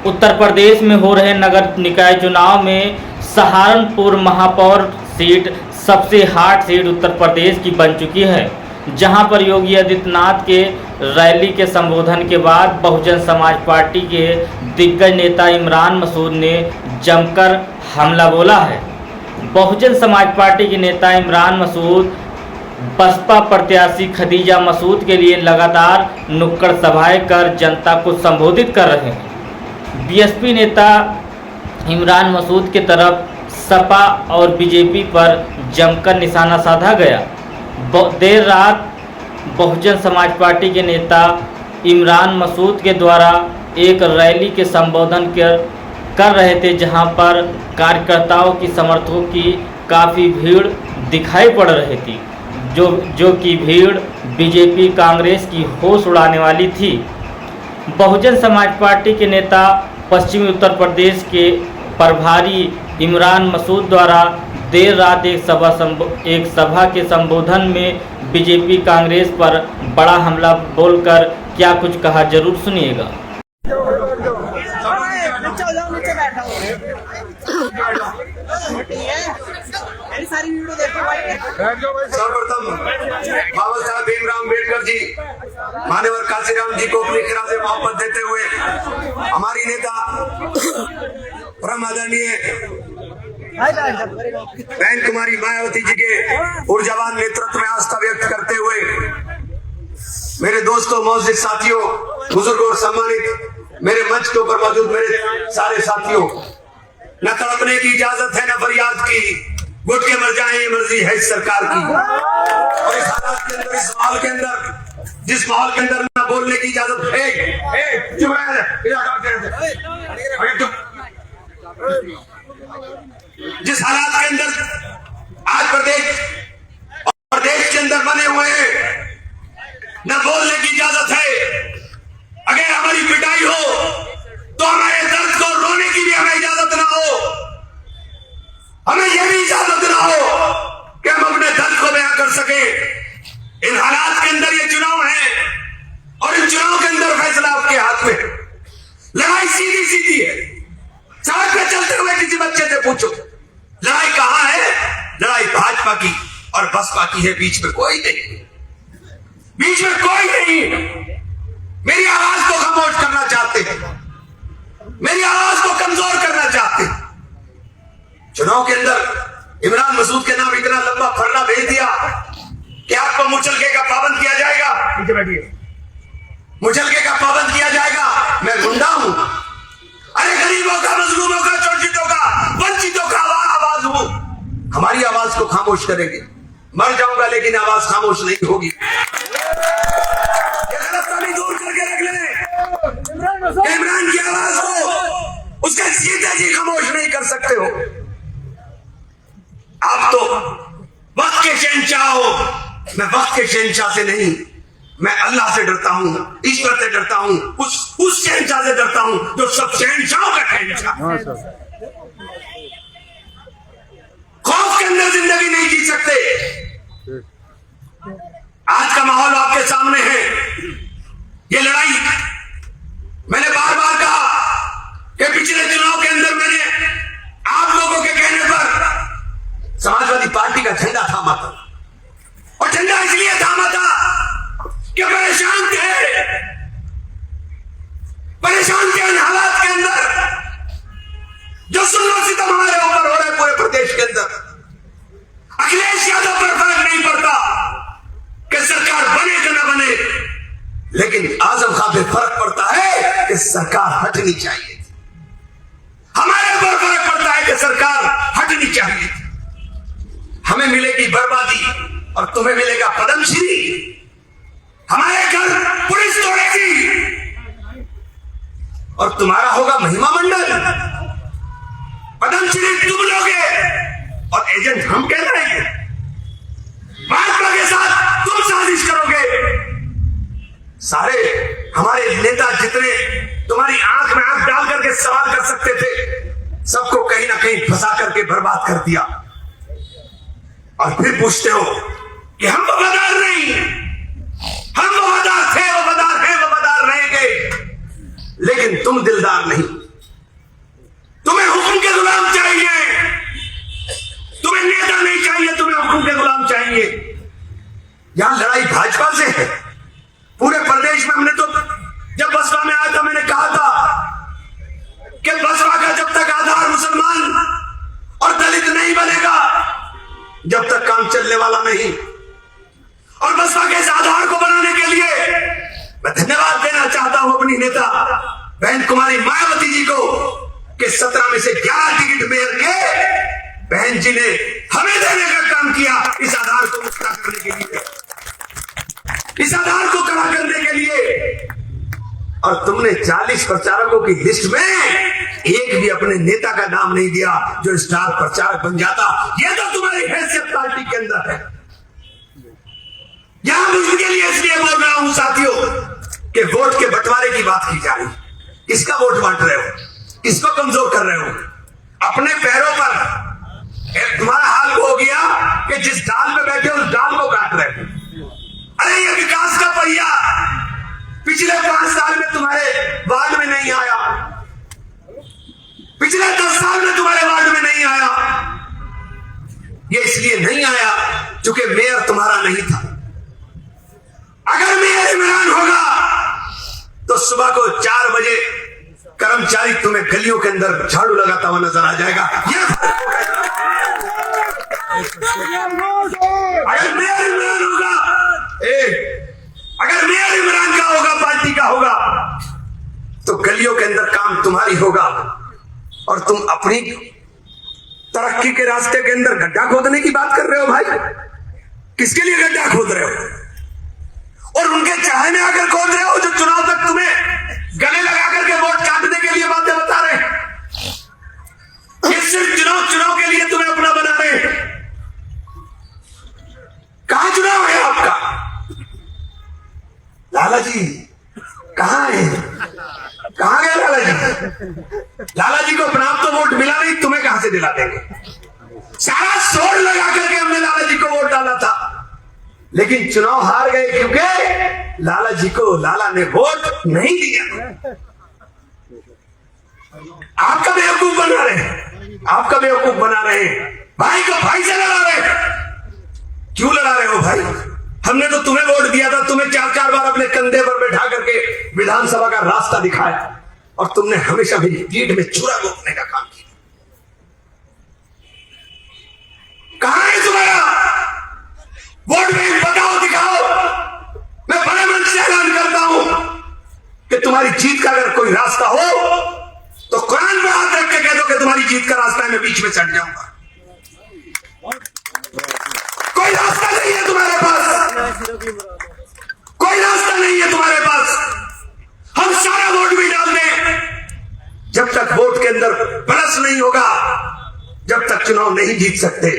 उत्तर प्रदेश में हो रहे नगर निकाय चुनाव में सहारनपुर महापौर सीट सबसे हॉट सीट उत्तर प्रदेश की बन चुकी है, जहां पर योगी आदित्यनाथ के रैली के संबोधन के बाद बहुजन समाज पार्टी के दिग्गज नेता इमरान मसूद ने जमकर हमला बोला है। बहुजन समाज पार्टी के नेता इमरान मसूद बसपा प्रत्याशी खदीजा मसूद के लिए लगातार नुक्कड़ सभाएं कर जनता को संबोधित कर रहे हैं। बीएसपी नेता इमरान मसूद की तरफ सपा और बीजेपी पर जमकर निशाना साधा गया। देर रात बहुजन समाज पार्टी के नेता इमरान मसूद के द्वारा एक रैली के संबोधन कर रहे थे, जहां पर कार्यकर्ताओं की समर्थकों की काफ़ी भीड़ दिखाई पड़ रही थी, जो कि भीड़ बीजेपी कांग्रेस की होश उड़ाने वाली थी। बहुजन समाज पार्टी के नेता पश्चिमी उत्तर प्रदेश के प्रभारी इमरान मसूद द्वारा देर रात एक सभा के संबोधन में बीजेपी कांग्रेस पर बड़ा हमला बोलकर क्या कुछ कहा, जरूर सुनिएगा। सर्वप्रथम बाबा साहब भीमराव अम्बेडकर जी मान्यवर काशीराम जी को अपनी खिरा से मोहब्बत देते हुए हमारी नेता परम आदरणीय बहन कुमारी मायावती जी के ऊर्जावान नेतृत्व में आस्था व्यक्त करते हुए मेरे दोस्तों, मौजूद साथियों, बुजुर्गों और सम्मानित मेरे मंच के ऊपर मौजूद मेरे सारे साथियों, न तड़पने की इजाजत है न फरियाद की, घुट के मर जाए ये मर्जी है इस सरकार की। और इस हालात के अंदर, इस माहौल के अंदर, जिस माहौल के अंदर न बोलने की इजाजत है, जिस हालात के अंदर आज प्रदेश के अंदर बने हुए हैं, न बोलने की इजाजत है। अगर हमारी पिटाई हो तो हमारे दर्द को रोने की भी हमें इजाजत ना हो, हमें यह भी इजाजत ना हो कि हम अपने दर्द को बयां कर सके। इन हालात के अंदर ये चुनाव है और इन चुनाव के अंदर फैसला आपके हाथ में है। लड़ाई सीधी सीधी है। सड़क पे चलते हुए किसी बच्चे से पूछो लड़ाई कहां है, लड़ाई भाजपा की और बसपा की है, बीच में कोई नहीं, बीच में कोई नहीं। मेरी आवाज को खामोश करना चाहते हैं, मेरी आवाज को कमजोर करना चाहते हैं। चुनाव के अंदर इमरान मसूद के नाम इतना लंबा फर्रा भेज दिया कि आपको मुचलके का पाबंद किया जाएगा। नीचे बैठिए। मुचलके का पाबंद किया जाएगा। मैं गुंडा हूं? अरे गरीबों का, मजलूमों का, शोषितों का, वंचितों का आवाज हूं। हमारी आवाज को खामोश करेंगे। मर जाऊंगा लेकिन आवाज खामोश नहीं होगी। दूर करके रख ले। इमरान की आवाज को उसके सीधे जी खामोश नहीं कर सकते हो। आप तो वक्त के शहंशाह हो। मैं वक्त के शहंशाह से नहीं, मैं अल्लाह से डरता हूं, ईश्वर से डरता हूं, उस शहंशाह से डरता हूं जो सब शहंशाहों का शहंशाह। खौफ के अंदर जिंदगी नहीं जी सकते। आज का माहौल आपके सामने है। ये लड़ाई मैंने बार बार कहा कि पिछले चुनाव के अंदर मैंने आप लोगों के कहने पर समाजवादी पार्टी का झंडा थामा था, और झंडा इसलिए थामा था कि परेशान थे इन हालात के अंदर जो जुल्म सितम हमारे ऊपर हो रहे पूरे प्रदेश के अंदर। अखिलेश यादव पर फर्क नहीं पड़ता कि सरकार बने कि न बने, लेकिन आजम खान पे फर्क पड़ता है कि सरकार हटनी चाहिए। हमारे ऊपर फर्क पड़ता है कि सरकार हटनी चाहिए। हमें मिलेगी बर्बादी और तुम्हें मिलेगा पद्मश्री। हमारे घर पुलिस तोड़ेगी और तुम्हारा होगा महिमा मंडल। पद्मश्री तुम लोगे और एजेंट हम कहलाएंगे। भाजपा के साथ तुम साजिश करोगे। सारे हमारे नेता जितने तुम्हारी आंख में आंख डाल करके सवाल कर सकते थे, सबको कहीं ना कहीं फंसा करके बर्बाद कर दिया। और फिर पूछते हो कि हम वफादार नहीं, हम वफादार थे, वफादार हैं, वफादार रहेंगे, लेकिन तुम दिलदार नहीं। कि 17 में से 11 टिकट मेयर के बहन जी ने हमें देने का काम किया, इस आधार को मुक्ता करने के लिए, इस आधार को कड़ा करने के लिए। और तुमने 40 प्रचारकों की लिस्ट में एक भी अपने नेता का नाम नहीं दिया जो स्टार प्रचारक बन जाता। यह तो तुम्हारी हैसियत पार्टी के अंदर है। यहां मैं इसके लिए इसलिए बोल रहा हूं साथियों कि वोट के बंटवारे की बात की जा रही। किसका वोट बांट रहे हो, किसको कमजोर कर रहे हो? अपने पैरों पर तुम्हारा हाल वो हो गया कि जिस डाल में बैठे हो उस डाल को काट रहे हो। अरे ये विकास का पहिया पिछले 5 साल में तुम्हारे वार्ड में नहीं आया, पिछले 10 साल में तुम्हारे वार्ड में नहीं आया। ये इसलिए नहीं आया क्योंकि मेयर तुम्हारा नहीं था। अगर मेयर इमरान होगा तो सुबह को 4 बजे कर्मचारी तुम्हें गलियों के अंदर झाड़ू लगाता हुआ नजर आ जाएगा। अगर मेयर इमरान होगा, अगर मेयर इमरान का होगा, पार्टी का होगा, तो गलियों के अंदर काम तुम्हारी होगा और तुम अपनी तरक्की के रास्ते के अंदर गड्ढा खोदने की बात कर रहे हो। भाई किसके लिए गड्ढा खोद रहे हो? और उनके चाहे में आकर खोद रहे हो जो चुनाव तक तुम्हें गले लगा करके वोट काटने के लिए बातें बता रहे हैं। ये सिर्फ चुनाव के लिए तुम्हें अपना बना रहे हैं। कहां चुनाव है आपका? लाला जी कहां है? कहां गए लाला जी? लाला जी को अपना आप तो वोट मिला नहीं, तुम्हें कहां से दिला देंगे? सारा जोर लगा करके हमने लाला जी को वोट डाला था, लेकिन चुनाव हार गए क्योंकि लाला जी को लाला ने वोट नहीं दिया। आपका बेवकूफ बना रहे हैं, आपका बेवकूफ बना रहे हैं। भाई को भाई से लड़ा रहे हैं। क्यों लड़ा रहे हो भाई? हमने तो तुम्हें वोट दिया था, तुम्हें 4 बार अपने कंधे पर बैठा करके विधानसभा का रास्ता दिखाया और तुमने हमेशा मेरी पीठ में छुरा घोंपने का काम किया। कहां है तुम्हारा वोट बैंक? बताओ, दिखाओ। मैं बड़े मन से ऐलान करता हूं कि तुम्हारी जीत का अगर कोई रास्ता हो तो कुरान पर हाथ रख के कह दो कि तुम्हारी जीत का रास्ता है, मैं बीच में चढ़ जाऊंगा। कोई रास्ता नहीं है तुम्हारे पास, कोई रास्ता नहीं है तुम्हारे पास। हम सारा वोट भी डाल दें, जब तक वोट के अंदर बरस नहीं होगा, जब तक चुनाव नहीं जीत सकते।